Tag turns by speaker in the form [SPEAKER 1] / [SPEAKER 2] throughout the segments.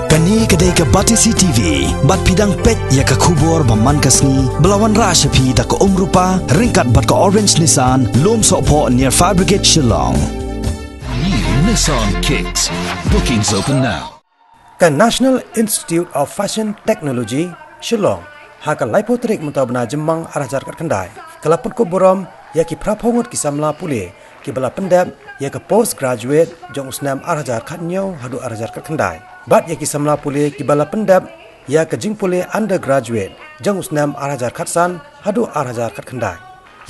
[SPEAKER 1] Kani kedai ke Batisi TV, bat pidang pet ya ke kubur baman kasni, belawan rasyapi tak ke rupa, ringkat bat ke Orange Nissan, lom sokpo near Fire Brigade Shillong.
[SPEAKER 2] New Nissan Kicks. Bookings open now.
[SPEAKER 3] Ke National Institute of Fashion Technology Shillong, haka laipotrik mutabna jemang arajar kat kendai. Kelapun ko borom ya ki prapongot ki samla pule, ki bala pendap ya ke postgraduate jong usnam arajar kat nyau hadu arajar kat kendai. Bat ya ki samla pule ki bala pendap ya ke jing pule undergraduate jong usnam arajar kat san hadu arajar kat kendai.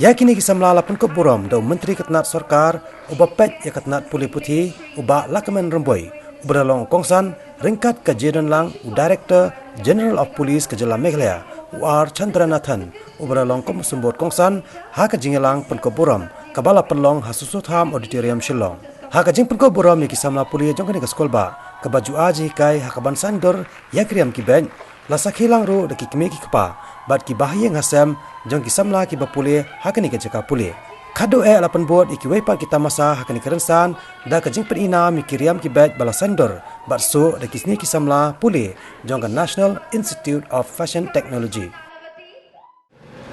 [SPEAKER 3] Ya kini ki samla lapun ko borom do menteri ketnat sarkar uba pet ya ketnat pule putih uba lakaman remboi. Beralong kongsan ringkat kejadian lang Director General of Police Kejala Meghalaya UR Chandranathan beralong sembot kongsan ha kejingelang penkoburam kabala penlong hasusut ham auditorium Shillong ha kejing penkoburam ki samla puli jong kini ke skolba ke baju aji kai ha kaban sandor ya kriam ki ben lasak hilang ro de ki kemi ki kapa bat ki bahayeng hasam jong ki samla ki bapule ha kini ke jaka puli kado lapan bot iki wepa kita masa hakani kerensan da kajing penina mikiriam ki bet balasandor batso da kisni kisamla pule jongga National Institute of Fashion Technology.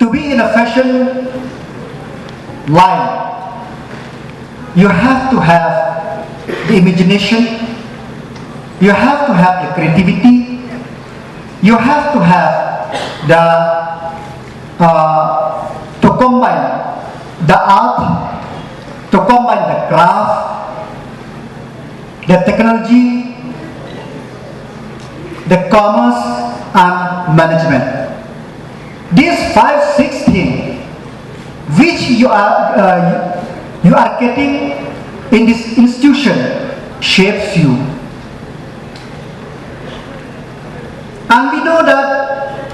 [SPEAKER 4] To be in a fashion line, you have to have the imagination, you have to have the creativity, you have to have the to combine the art, to combine the craft, the technology, the commerce and management. These 5-6 things which you are getting in this institution shapes you. And we know that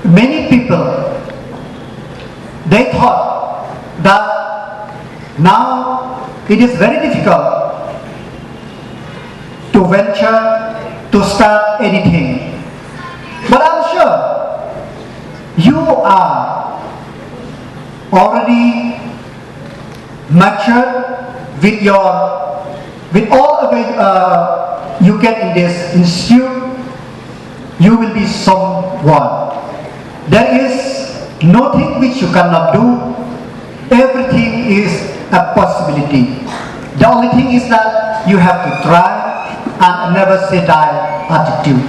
[SPEAKER 4] many people, they thought that now it is very difficult to venture, to start anything. But I'm sure you are already matured with all you get in this institute. You will be someone. There is nothing which you cannot do. Everything is a possibility. The only thing is that you have to try and never say die attitude.